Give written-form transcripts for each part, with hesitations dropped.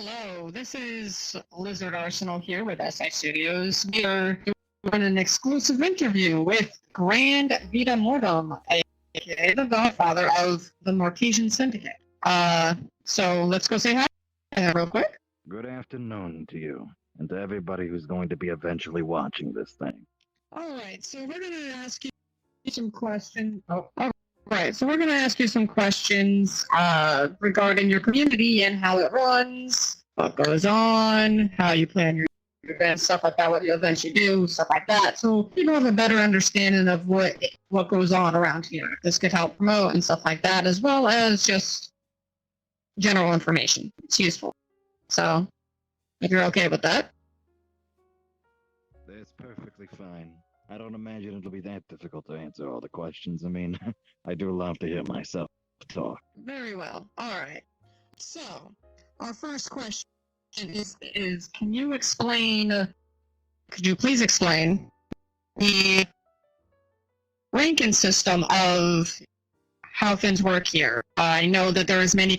Hello, this is Lizard Arsenal here with SI Studios. We are doing an exclusive interview with Grandvitamortem, aka the godfather of the Mortisian Syndicate. So let's go say hi real quick. Good afternoon to you, and to everybody who's going to be eventually watching this thing. Alright, so we're going to ask you some questions. Alright, so we're going to ask you some questions regarding your community and how it runs, what goes on, how you plan your events, stuff like that, what the events you do, stuff like that. So people have a better understanding of what goes on around here. This could help promote and stuff like that, as well as just general information. It's useful. So, if you're okay with that. That's perfectly fine. I don't imagine it'll be that difficult to answer all the questions. I mean, I do love to hear myself talk. Very well. All right. So, our first question is can you could you please explain the ranking system of how things work here? I know that there is many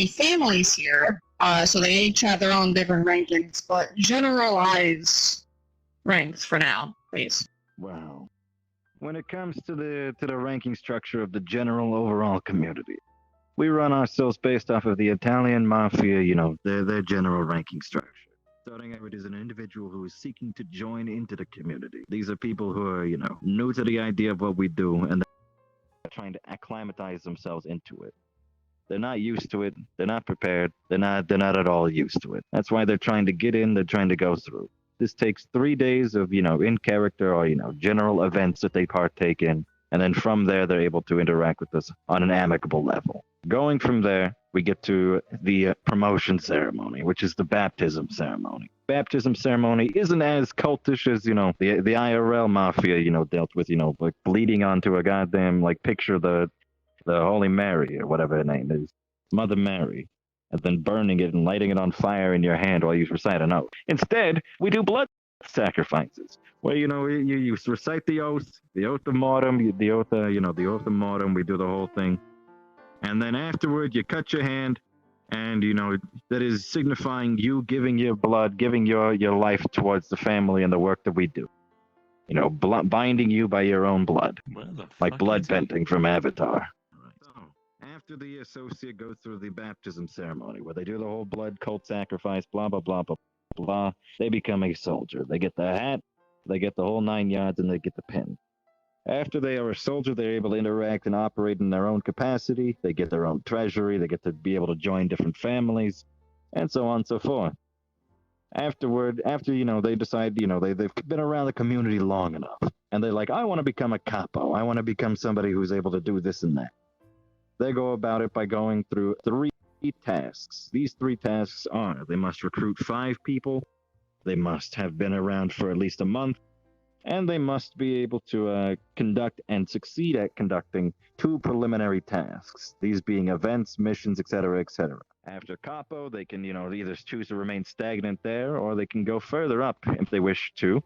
families here, so they each have their own different rankings, but generalize ranks for now, please. Wow. When it comes to the ranking structure of the general overall community, we run ourselves based off of the Italian mafia, their general ranking structure. Starting out as an individual who is seeking to join into the community. These are people who are, new to the idea of what we do, and they're trying to acclimatize themselves into it. They're not used to it. They're not prepared. They're not at all used to it. That's why they're trying to get in. They're trying to go through. This takes 3 days of, in character or, general events that they partake in. And then from there, they're able to interact with us on an amicable level. Going from there, we get to the promotion ceremony, which is the baptism ceremony. Baptism ceremony isn't as cultish as, the IRL mafia, dealt with, like bleeding onto a goddamn, like, picture the Holy Mary or whatever her name is, Mother Mary, and then burning it and lighting it on fire in your hand while you recite an oath. Instead, we do blood sacrifices, where you recite the oath of mortem, the oath of mortem. We do the whole thing, and then afterward, you cut your hand, and that is signifying you giving your blood, giving your life towards the family and the work that we do. Binding you by your own blood, like blood bending from Avatar. After the associate goes through the baptism ceremony, where they do the whole blood cult sacrifice, blah, blah, blah, blah, blah, they become a soldier. They get the hat, they get the whole 9 yards, and they get the pin. After they are a soldier, they're able to interact and operate in their own capacity. They get their own treasury. They get to be able to join different families, and so on and so forth. After they decide, they've been around the community long enough, and they're like, I want to become a capo. I want to become somebody who's able to do this and that. They go about it by going through 3 tasks. These 3 tasks are, they must recruit 5 people, they must have been around for at least a month, and they must be able to conduct and succeed at conducting 2 preliminary tasks, these being events, missions, etc., etc. After capo, they can, either choose to remain stagnant there, or they can go further up if they wish to,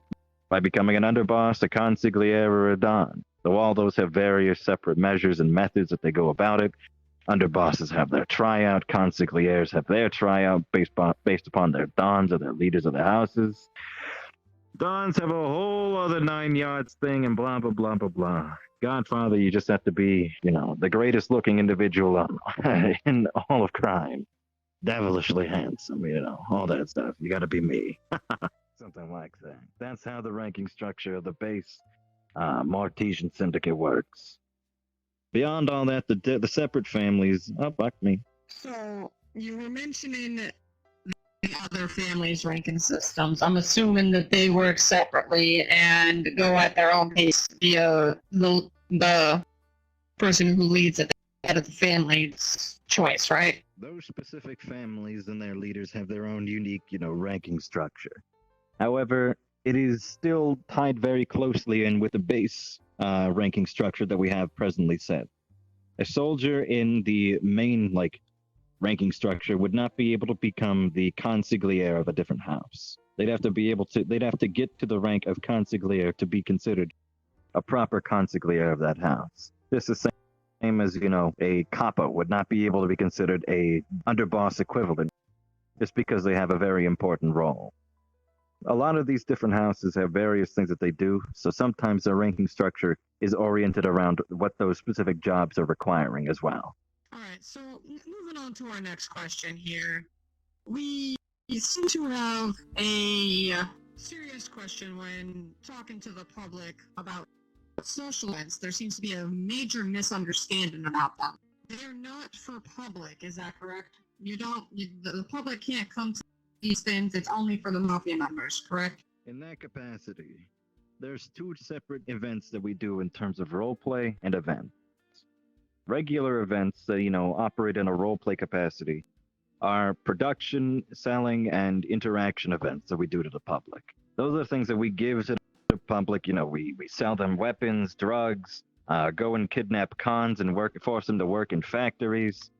by becoming an underboss, a consigliere, or a don. So all those have various separate measures and methods that they go about it. Underbosses have their tryout, consiglieres have their tryout based upon their dons or their leaders of the houses. Dons have a whole other 9 yards thing and blah, blah, blah, blah, blah. Godfather, you just have to be, the greatest looking individual in all of crime. Devilishly handsome, all that stuff. You gotta be me. Something like that. That's how the ranking structure of the base Mortisian Syndicate works. Beyond all that, the separate families. Oh, fuck me. So, you were mentioning the other families' ranking systems. I'm assuming that they work separately and go at their own pace via the person who leads at the head of the family's choice, right? Those specific families and their leaders have their own unique, ranking structure. However, it is still tied very closely in with the base ranking structure that we have presently set. A soldier in the main, ranking structure would not be able to become the consigliere of a different house. They'd have to get to the rank of consigliere to be considered a proper consigliere of that house. This is the same as, a capo would not be able to be considered a underboss equivalent just because they have a very important role. A lot of these different houses have various things that they do, so sometimes their ranking structure is oriented around what those specific jobs are requiring as well. All right, so moving on to our next question here. We seem to have a serious question when talking to the public about social events. There seems to be a major misunderstanding about them. They're not for public, is that correct? The public can't come to these things, it's only for the Mafia members, correct? In that capacity, there's two separate events that we do in terms of roleplay and events. Regular events that, operate in a roleplay capacity are production, selling, and interaction events that we do to the public. Those are things that we give to the public. We sell them weapons, drugs, go and kidnap cons and force them to work in factories.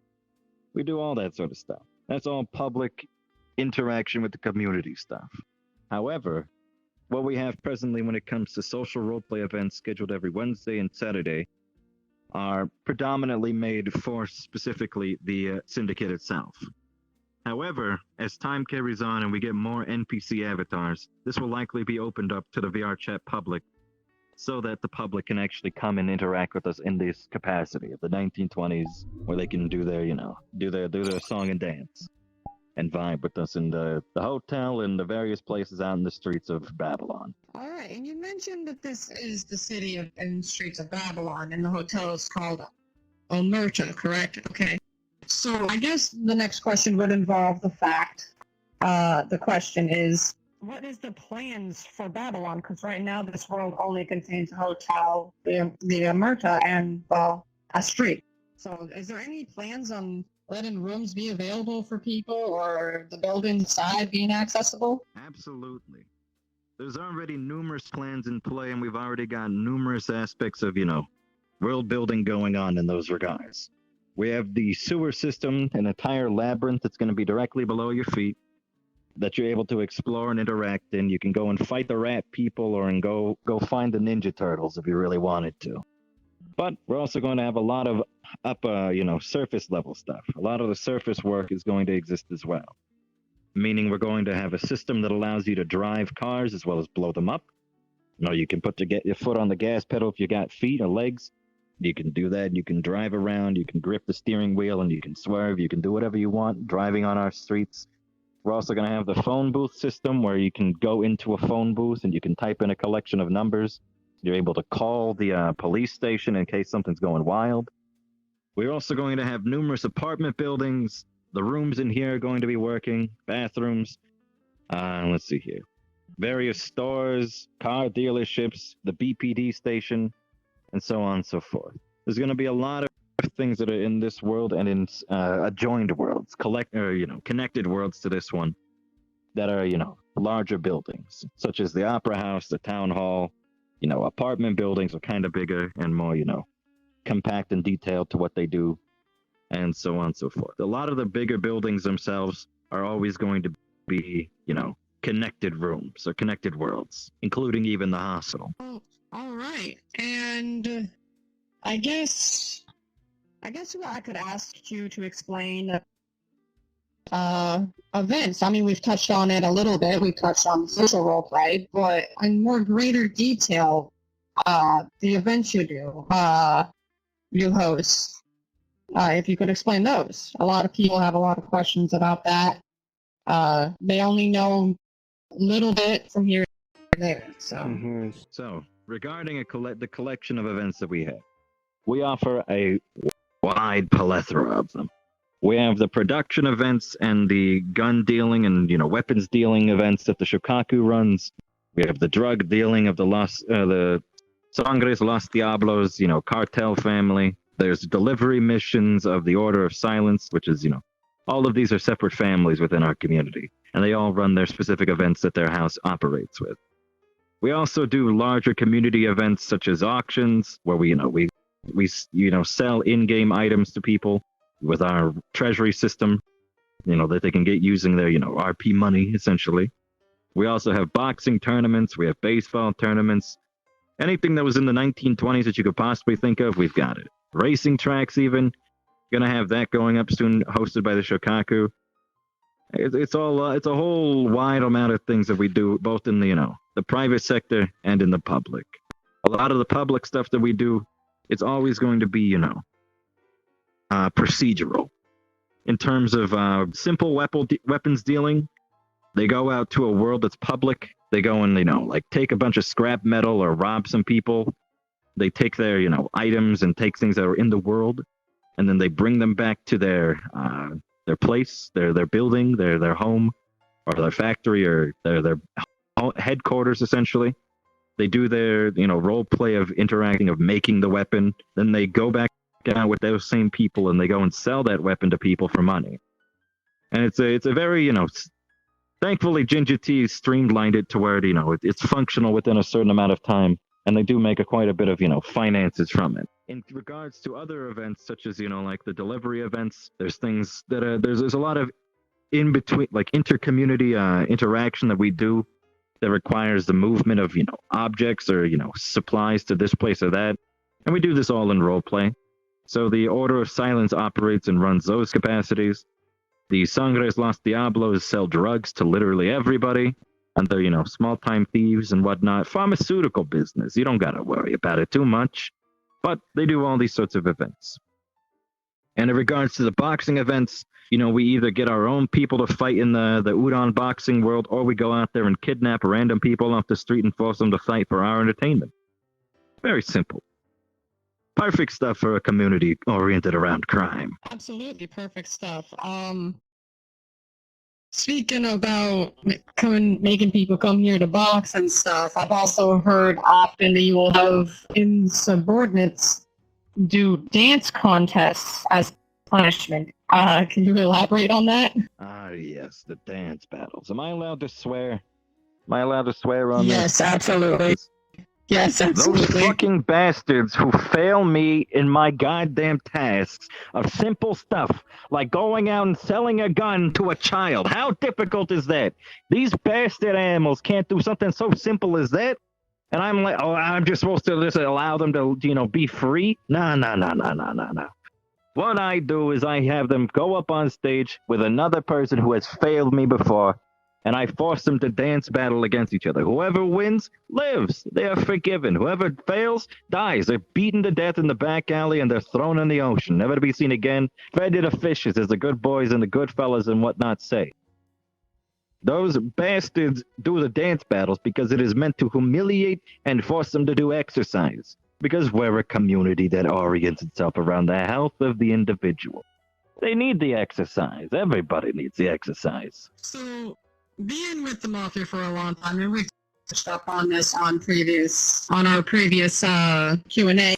We do all that sort of stuff. That's all public interaction with the community stuff. However, what we have presently when it comes to social roleplay events scheduled every Wednesday and Saturday are predominantly made for specifically the syndicate itself. However, as time carries on and we get more NPC avatars, this will likely be opened up to the VR chat public so that the public can actually come and interact with us in this capacity of the 1920s, where they can do their, do their song and dance and vibe with us in the hotel and the various places out in the streets of Babylon. All right, and you mentioned that this is the city and streets of Babylon, and the hotel is called Omerta, correct? Okay. So I guess the next question would involve the fact, the question is, what is the plans for Babylon? Because right now this world only contains a hotel, the Omerta, and, well, a street. So is there any plans on letting rooms be available for people or the building side being accessible? Absolutely. There's already numerous plans in play, and we've already got numerous aspects of, world building going on in those regards. We have the sewer system, an entire labyrinth that's going to be directly below your feet that you're able to explore and interact in. You can go and fight the rat people or go find the Ninja Turtles if you really wanted to. But we're also going to have a lot of surface level stuff. A lot of the surface work is going to exist as well. Meaning we're going to have a system that allows you to drive cars as well as blow them up. You can get your foot on the gas pedal if you got feet or legs. You can do that. You can drive around. You can grip the steering wheel and you can swerve. You can do whatever you want driving on our streets. We're also going to have the phone booth system where you can go into a phone booth and you can type in a collection of numbers. You're able to call the police station in case something's going wild. We're also going to have numerous apartment buildings. The rooms in here are going to be working. Bathrooms. Let's see here. Various stores, car dealerships, the BPD station, and so on and so forth. There's going to be a lot of things that are in this world and in adjoined worlds, connected worlds to this one that are, larger buildings, such as the Opera House, the Town Hall. Apartment buildings are kind of bigger and more, compact and detailed to what they do, and so on and so forth. A lot of the bigger buildings themselves are always going to be, connected rooms or connected worlds, including even the hospital. Oh, all right. And I guess I could ask you to explain events. I mean, we've touched on it a little bit. We've touched on social roleplay, but in more greater detail, the events you do, you host. If you could explain those. A lot of people have a lot of questions about that. They only know a little bit from here and there. So regarding the collection of events that we have, we offer a wide plethora of them. We have the production events and the gun dealing and, weapons dealing events that the Shokaku runs. We have the drug dealing of the Sangres Los Diablos, cartel family. There's delivery missions of the Order of Silence, which is, all of these are separate families within our community, and they all run their specific events that their house operates with. We also do larger community events such as auctions, where we sell in-game items to people with our treasury system, that they can get using their, RP money, essentially. We also have boxing tournaments. We have baseball tournaments. Anything that was in the 1920s that you could possibly think of, we've got it. Racing tracks even. Gonna have that going up soon, hosted by the Shokaku. It's all it's a whole wide amount of things that we do, both in the private sector and in the public. A lot of the public stuff that we do, it's always going to be procedural in terms of simple weapons dealing. They go out to a world that's public. They go and like take a bunch of scrap metal or rob some people. They take their items and take things that are in the world, and then they bring them back to their place, their building, their home, or their factory, or their headquarters. Essentially, they do their role play of interacting, of making the weapon. Then they go back out with those same people, and they go and sell that weapon to people for money. And it's a very thankfully Ginger T streamlined it to where it's functional within a certain amount of time, and they do make quite a bit of finances from it. In regards to other events, such as like the delivery events, there's things that there's a lot of in between, like inter-community interaction that we do that requires the movement of objects or supplies to this place or that, and we do this all in role play. So the Order of Silence operates and runs those capacities. The Sangres Los Diablos sell drugs to literally everybody, and they're small-time thieves and whatnot. Pharmaceutical business, you don't gotta worry about it too much, but they do all these sorts of events. And in regards to the boxing events, we either get our own people to fight in the Udon boxing world, or we go out there and kidnap random people off the street and force them to fight for our entertainment. Very simple. Perfect stuff for a community oriented around crime. Absolutely perfect stuff. Speaking about making people come here to box and stuff, I've also heard often that you will have insubordinates do dance contests as punishment. Can you elaborate on that? Ah, yes, the dance battles. Am I allowed to swear? Am I allowed to swear on this? Yes, absolutely. Yes, absolutely. Those fucking bastards who fail me in my goddamn tasks of simple stuff, like going out and selling a gun to a child. How difficult is that? These bastard animals can't do something so simple as that? And I'm like, oh, I'm just supposed to just allow them to, be free? No. What I do is I have them go up on stage with another person who has failed me before, and I force them to dance battle against each other. Whoever wins, lives. They are forgiven. Whoever fails, dies. They're beaten to death in the back alley, and they're thrown in the ocean, never to be seen again, fed to the fishes, as the good boys and the good fellas and whatnot say. Those bastards do the dance battles because it is meant to humiliate and force them to do exercise. Because we're a community that orients itself around the health of the individual. They need the exercise. Everybody needs the exercise. So, being with the Mafia for a long time, and we've touched up on this on our previous Q&A.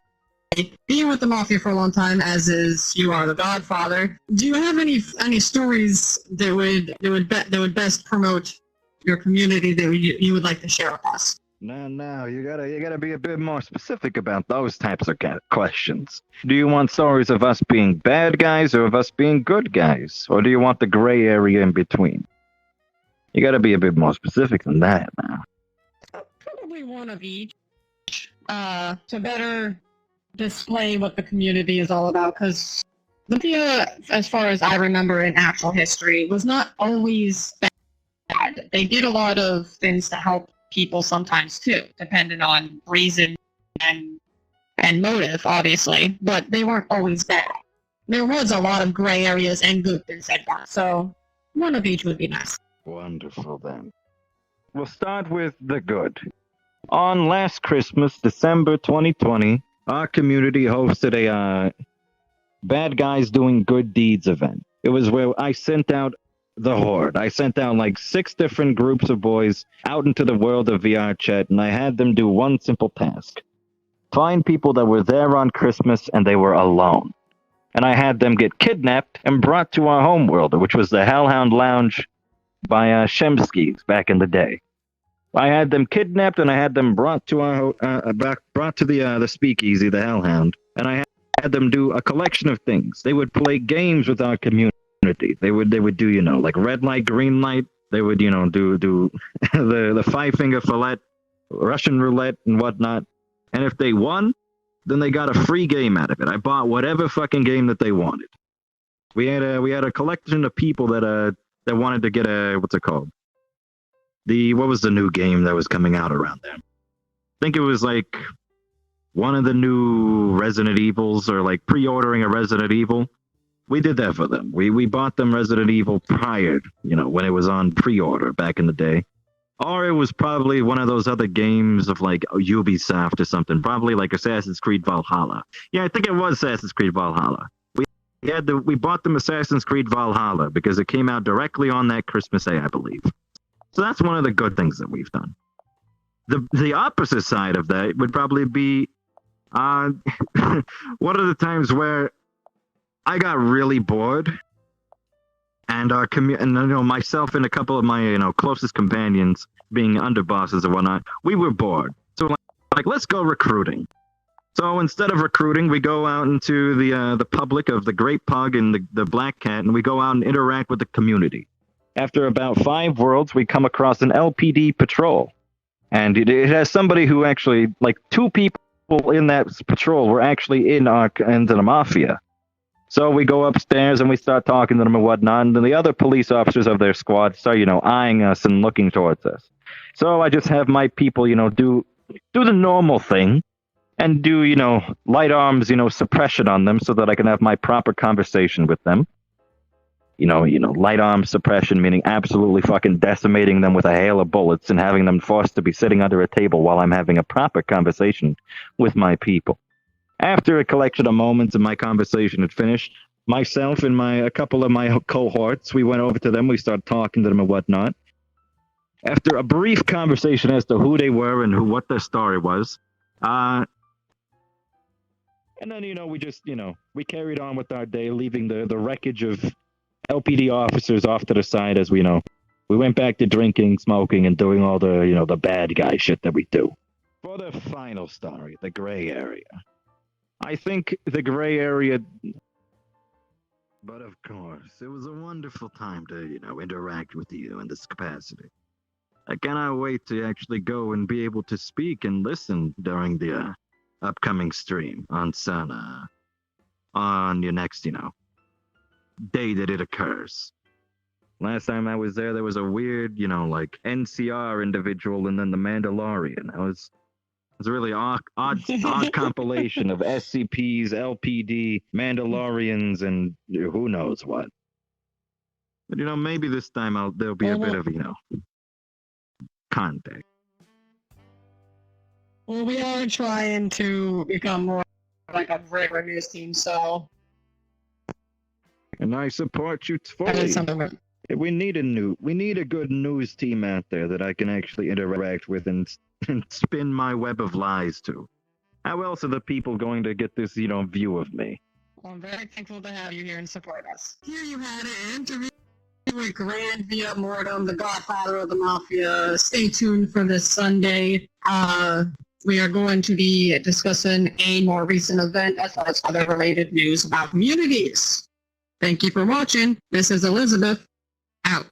Being with the Mafia for a long time, as is you are the Godfather. Do you have any stories that would best promote your community that you would like to share with us? No, you gotta be a bit more specific about those types of questions. Do you want stories of us being bad guys or of us being good guys? Or do you want the gray area in between? You gotta be a bit more specific than that now. Probably one of each, to better display what the community is all about, because the Mafia, as far as I remember in actual history, was not always bad. They did a lot of things to help people sometimes too, depending on reason and motive, obviously, but they weren't always bad. There was a lot of gray areas and good things like that, so one of each would be nice. Wonderful, then. We'll start with the good. On last Christmas, December 2020, our community hosted a Bad Guys Doing Good Deeds event. It was where I sent out the Horde. I sent out like 6 different groups of boys out into the world of VR chat, and I had them do one simple task. Find people that were there on Christmas and they were alone. And I had them get kidnapped and brought to our homeworld, which was the Hellhound Lounge by Shemskis back in the day. I had them kidnapped and I had them brought to the speakeasy, the Hellhound, and I had them do a collection of things. They would play games with our community. They would do like red light, green light. They would do the 5-finger fillet, Russian roulette, and whatnot. And if they won, then they got a free game out of it. I bought whatever fucking game that they wanted. We had a collection of people that that wanted to get a, what's it called? What was the new game that was coming out around then? I think it was like one of the new Resident Evils, or like pre-ordering a Resident Evil. We did that for them. We bought them Resident Evil prior, when it was on pre-order back in the day. Or it was probably one of those other games of like Ubisoft or something, probably like Assassin's Creed Valhalla. Yeah, I think it was Assassin's Creed Valhalla. We bought them Assassin's Creed Valhalla because it came out directly on that Christmas Day, I believe. So that's one of the good things that we've done. The opposite side of that would probably be one of the times where I got really bored, and myself and a couple of my closest companions, being underbosses and whatnot, we were bored. So like let's go recruiting. So instead of recruiting, we go out into the public of the Great Pug and the Black Cat, and we go out and interact with the community. After about 5 worlds, we come across an LPD patrol, and it has somebody who actually, like 2 people in that patrol were actually into the mafia. So we go upstairs and we start talking to them and whatnot, and then the other police officers of their squad start, eyeing us and looking towards us. So I just have my people, do the normal thing and do, light arms, suppression on them so that I can have my proper conversation with them. Light arm suppression, meaning absolutely fucking decimating them with a hail of bullets and having them forced to be sitting under a table while I'm having a proper conversation with my people. After a collection of moments and my conversation had finished, myself and a couple of my cohorts, we went over to them, we started talking to them and whatnot. After a brief conversation as to who they were and what their story was, and then, we just, we carried on with our day, leaving the wreckage of LPD officers off to the side as we went back to drinking, smoking, and doing all the, the bad guy shit that we do. For the final story, the gray area. I think the gray area, but of course, it was a wonderful time to, interact with you in this capacity. I cannot wait to actually go and be able to speak and listen during the upcoming stream on your next, day that it occurs. Last time I was there was a weird, like NCR individual and then the Mandalorian. It was a really odd compilation of SCPs, LPD, Mandalorians, and who knows what. But maybe this time there'll be a bit of contact. Well, we are trying to become more like a regular news team, so. And I support you fully. That is something that... We need a good news team out there that I can actually interact with and spin my web of lies to. How else are the people going to get this, view of me? Well, I'm very thankful to have you here and support us. Here you had an interview with Grandvitamortem, the godfather of the mafia. Stay tuned for this Sunday. We are going to be discussing a more recent event as well as other related news about communities. Thank you for watching. This is Elizabeth, out.